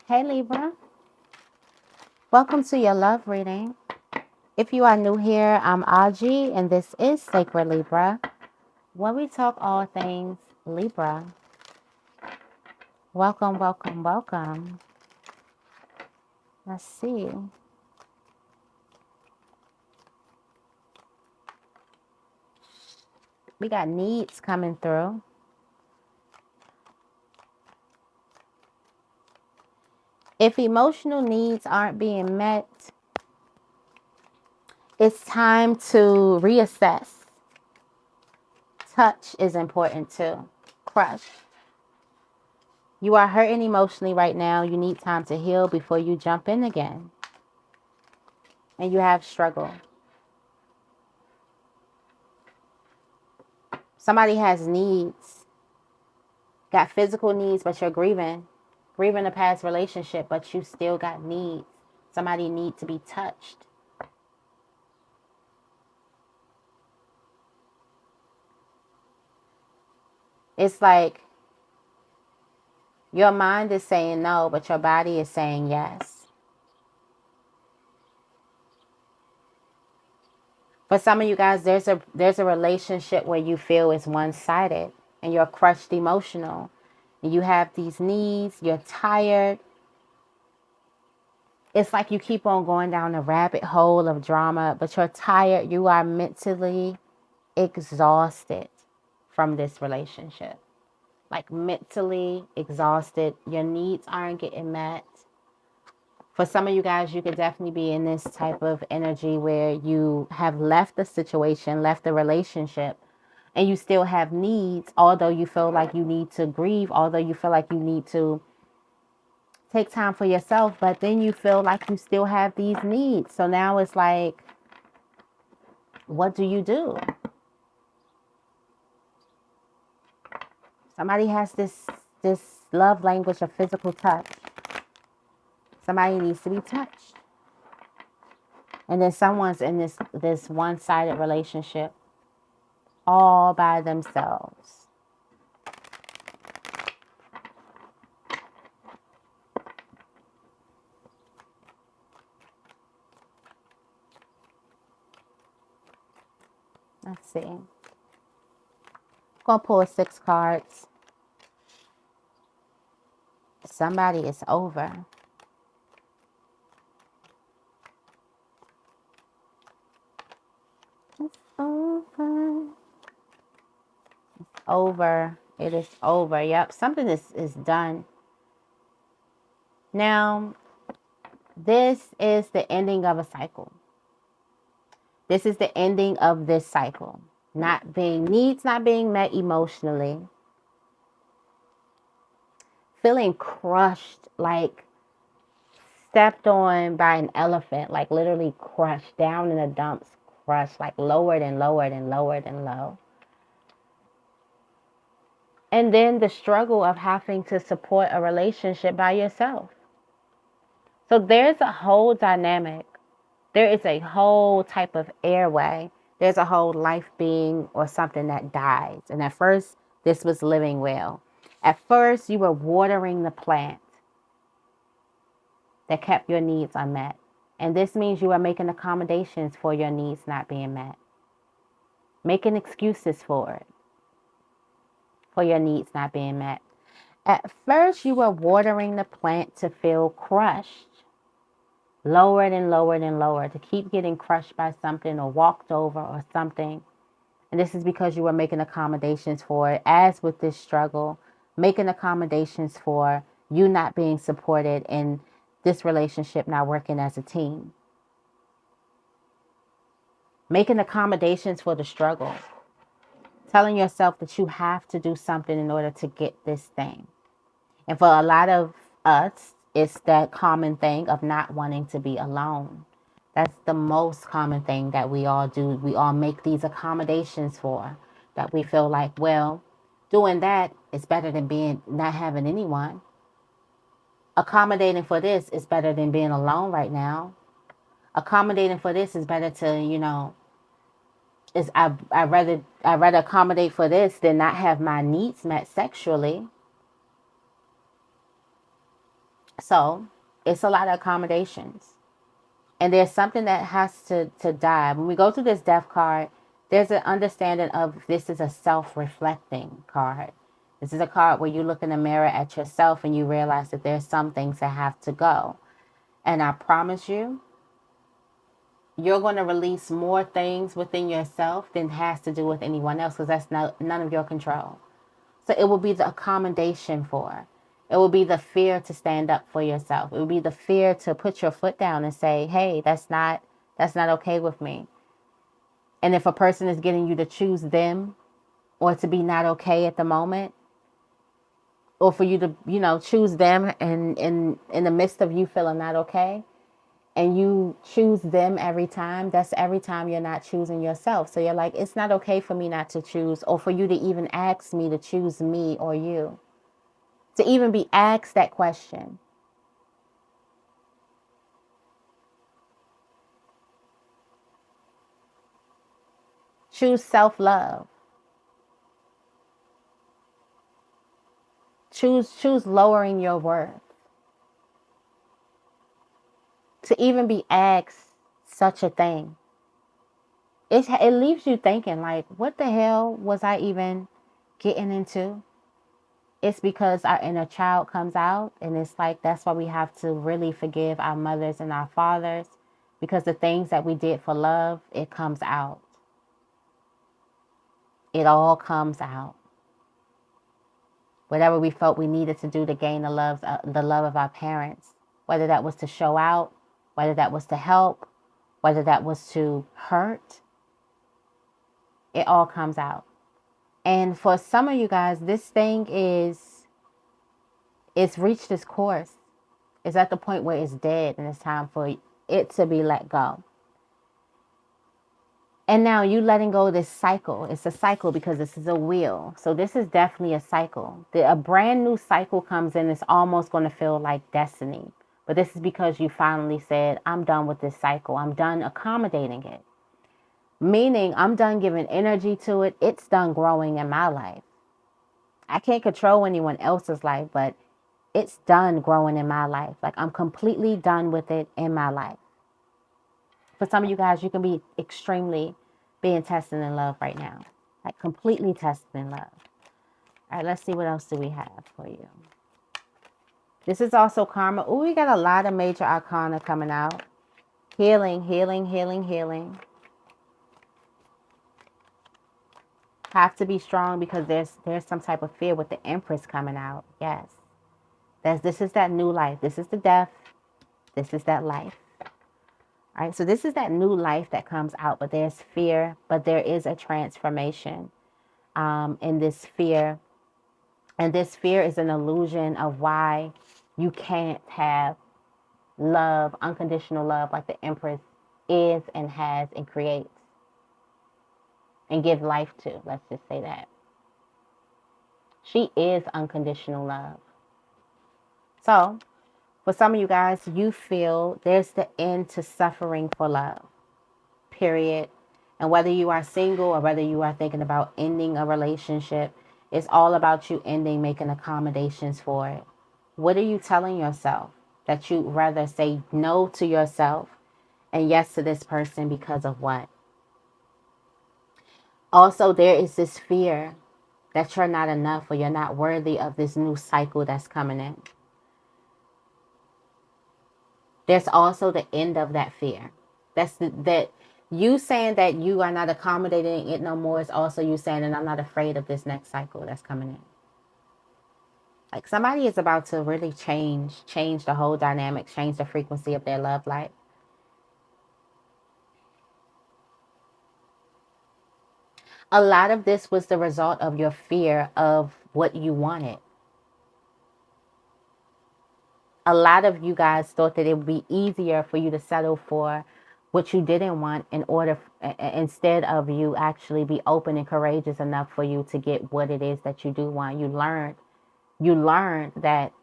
Hey Libra, welcome to your love reading. If you are new here, I'm Auji and this is Sacred Libra, where we talk all things Libra. Welcome, welcome, welcome. Let's see. We got needs coming through. If emotional needs aren't being met, it's time to reassess. Touch is important too. Crush. You are hurting emotionally right now. You need time to heal before you jump in again. And you have struggle. Somebody has needs, got physical needs, but you're grieving a past relationship, but you still got needs. Somebody needs to be touched. It's like your mind is saying no, but your body is saying yes. For some of you guys, there's a relationship where you feel it's one-sided and you're crushed emotional. And you have these needs, you're tired. It's like you keep on going down a rabbit hole of drama, but you're tired. You are mentally exhausted from this relationship. Like mentally exhausted. Your needs aren't getting met. For some of you guys, you could definitely be in this type of energy where you have left the situation, left the relationship, and you still have needs, although you feel like you need to grieve, although you feel like you need to take time for yourself, but then you feel like you still have these needs. So now it's like, what do you do? Somebody has this love language of physical touch. Somebody needs to be touched. And then someone's in this one-sided relationship all by themselves. Let's see. I'm going to pull 6 cards. Somebody is over. It's over. It's over. It is over. Yep. Something is done. Now, this is the ending of a cycle. This is the ending of this cycle. Needs not being met emotionally. Feeling crushed, like stepped on by an elephant, like literally crushed down in the dumps, crushed, like lowered and lowered and lowered and low. And then the struggle of having to support a relationship by yourself. So there's a whole dynamic. There is a whole type of airway. There's a whole life being or something that dies. And at first, this was living well. At first, you were watering the plant that kept your needs unmet. And this means you are making accommodations for your needs not being met. Making excuses for it. For your needs not being met. At first, you were watering the plant to feel crushed. Lowered and lowered and lowered. To keep getting crushed by something or walked over or something. And this is because you were making accommodations for it. As with this struggle, making accommodations for you not being supported and this relationship not working as a team. Making accommodations for the struggle. Telling yourself that you have to do something in order to get this thing. And for a lot of us, it's that common thing of not wanting to be alone. That's the most common thing that we all do. We all make these accommodations for. That we feel like, well, doing that is better than not having anyone. Accommodating for this is better than being alone right now. Accommodating for this is better to, I'd rather accommodate for this than not have my needs met sexually. So it's a lot of accommodations. And there's something that has to die. When we go through this death card, there's an understanding of this is a self-reflecting card. This is a card where you look in the mirror at yourself and you realize that there's some things that have to go. And I promise you, you're going to release more things within yourself than has to do with anyone else, because that's none of your control. So it will be the accommodation for. It will be the fear to stand up for yourself. It will be the fear to put your foot down and say, hey, that's not okay with me. And if a person is getting you to choose them or to be not okay at the moment, or for you to, choose them and in the midst of you feeling not okay, and you choose them every time, that's every time you're not choosing yourself. So you're like, it's not okay for me not to choose, or for you to even ask me to choose me or you. To even be asked that question. Choose self-love. Choose lowering your worth. To even be asked such a thing. It leaves you thinking, like, what the hell was I even getting into? It's because our inner child comes out, and it's like that's why we have to really forgive our mothers and our fathers, because the things that we did for love, it comes out. It all comes out. Whatever we felt we needed to do to gain the love of our parents, whether that was to show out, whether that was to help, whether that was to hurt, it all comes out. And for some of you guys, this thing it's reached its course. It's at the point where it's dead and it's time for it to be let go. And now you letting go of this cycle. It's a cycle because this is a wheel. So this is definitely a cycle. A brand new cycle comes in. It's almost going to feel like destiny. But this is because you finally said, I'm done with this cycle. I'm done accommodating it. Meaning I'm done giving energy to it. It's done growing in my life. I can't control anyone else's life, but it's done growing in my life. Like, I'm completely done with it in my life. For some of you guys, you can be extremely being tested in love right now. Like, completely tested in love. All right, let's see what else do we have for you. This is also karma. Oh, we got a lot of major arcana coming out. Healing, healing, healing, healing. Have to be strong because there's some type of fear with the Empress coming out. Yes. This is that new life. This is the death. This is that life. All right, so this is that new life that comes out, but there's fear, but there is a transformation in this fear. And this fear is an illusion of why you can't have love, unconditional love, like the Empress is and has and creates and give life to. Let's just say that. She is unconditional love. So for some of you guys, you feel there's the end to suffering for love, period. And whether you are single or whether you are thinking about ending a relationship, it's all about you ending, making accommodations for it. What are you telling yourself? That you'd rather say no to yourself and yes to this person because of what? Also, there is this fear that you're not enough or you're not worthy of this new cycle that's coming in. There's also the end of that fear. That you saying that you are not accommodating it no more is also you saying that I'm not afraid of this next cycle that's coming in. Like, somebody is about to really change the whole dynamic, change the frequency of their love life. A lot of this was the result of your fear of what you wanted. A lot of you guys thought that it would be easier for you to settle for what you didn't want instead of you actually be open and courageous enough for you to get what it is that you do want. You learned that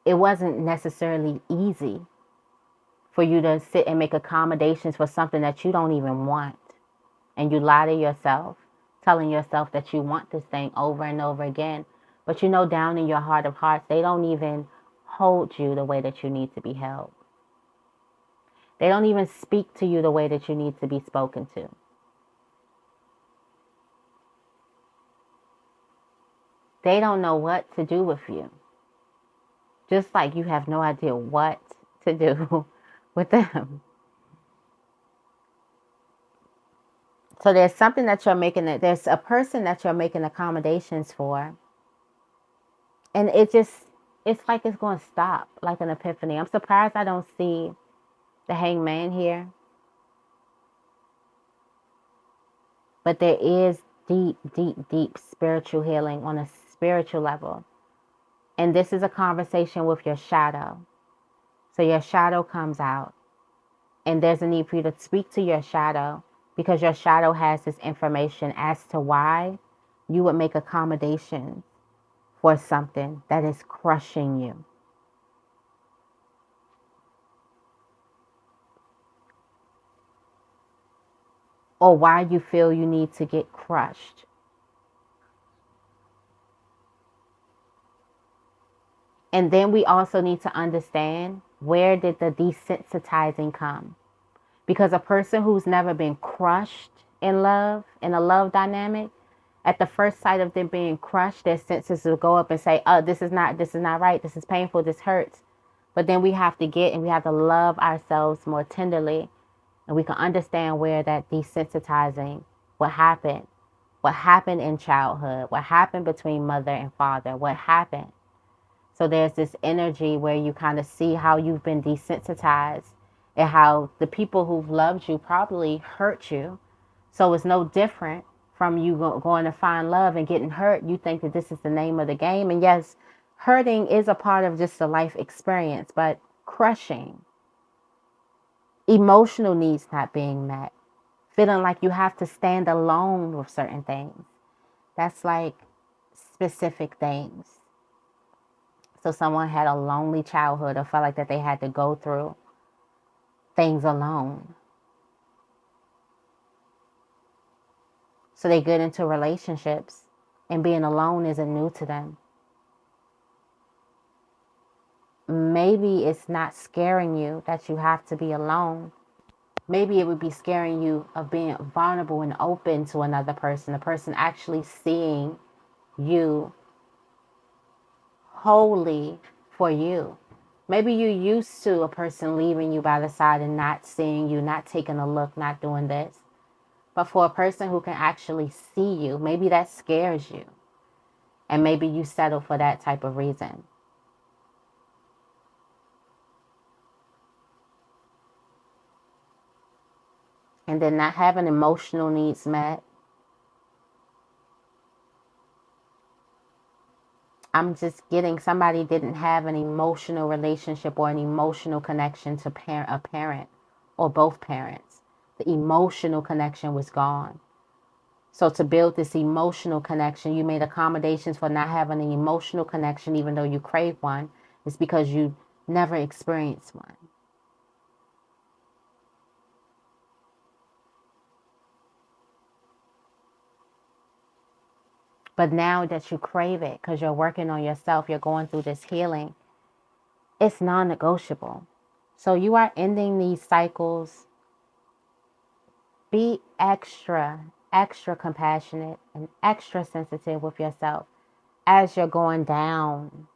it wasn't necessarily easy for you to sit and make accommodations for something that you don't even want. And you lie to yourself, telling yourself that you want this thing over and over again. But you know down in your heart of hearts, they don't even hold you the way that you need to be held. They don't even speak to you the way that you need to be spoken to. They don't know what to do with you. Just like you have no idea what to do with them. So there's something that you're making, there's a person that you're making accommodations for. And it's like it's going to stop, like an epiphany. I'm surprised I don't see the hangman here. But there is deep, deep, deep spiritual healing on a spiritual level. And this is a conversation with your shadow. So your shadow comes out. And there's a need for you to speak to your shadow, because your shadow has this information as to why you would make accommodations for something that is crushing you. Or why you feel you need to get crushed. And then we also need to understand, where did the desensitizing come? Because a person who's never been crushed in love, in a love dynamic, at the first sight of them being crushed, their senses will go up and say, oh, this is not right. This is painful. This hurts. But then we have to love ourselves more tenderly. And we can understand where that desensitizing, what happened in childhood, what happened between mother and father, what happened. So there's this energy where you kind of see how you've been desensitized and how the people who've loved you probably hurt you. So it's no different from you going to find love and getting hurt. You think that this is the name of the game. And yes, hurting is a part of just the life experience, but crushing, emotional needs not being met, feeling like you have to stand alone with certain things. That's like specific things. So someone had a lonely childhood or felt like that they had to go through things alone. So they get into relationships and being alone isn't new to them. Maybe it's not scaring you that you have to be alone. Maybe it would be scaring you of being vulnerable and open to another person, a person actually seeing you wholly for you. Maybe you're used to a person leaving you by the side and not seeing you, not taking a look, not doing this. But for a person who can actually see you, maybe that scares you. And maybe you settle for that type of reason. And then not having emotional needs met. I'm just getting somebody didn't have an emotional relationship or an emotional connection to a parent or both parents. The emotional connection was gone. So to build this emotional connection, you made accommodations for not having an emotional connection, even though you crave one. It's because you never experienced one. But now that you crave it, because you're working on yourself, you're going through this healing, it's non-negotiable. So you are ending these cycles. Be extra, extra compassionate and extra sensitive with yourself as you're going down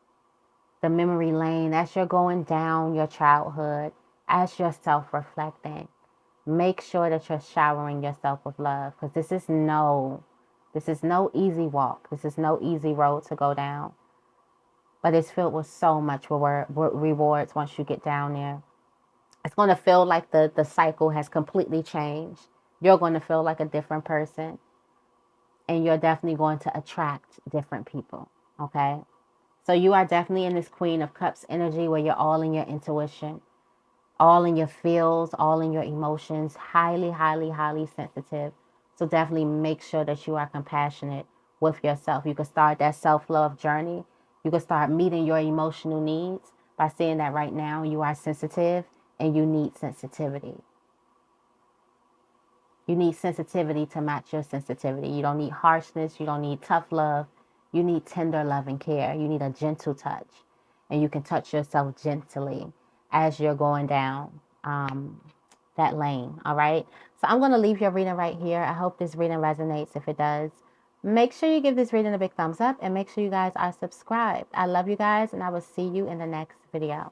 the memory lane, as you're going down your childhood, as you're self-reflecting. Make sure that you're showering yourself with love, because this is no easy walk. This is no easy road to go down. But it's filled with so much rewards once you get down there. It's going to feel like the cycle has completely changed. You're going to feel like a different person. And you're definitely going to attract different people. Okay? So you are definitely in this Queen of Cups energy where you're all in your intuition, all in your feels, all in your emotions, highly, highly, highly sensitive. So definitely make sure that you are compassionate with yourself. You can start that self-love journey. You can start meeting your emotional needs by saying that right now you are sensitive and you need sensitivity. You need sensitivity to match your sensitivity. You don't need harshness. You don't need tough love. You need tender love and care. You need a gentle touch. and you can touch yourself gently as you're going down that lane. All right. So I'm going to leave your reading right here. I hope this reading resonates. If it does, make sure you give this reading a big thumbs up and make sure you guys are subscribed. I love you guys, and I will see you in the next video.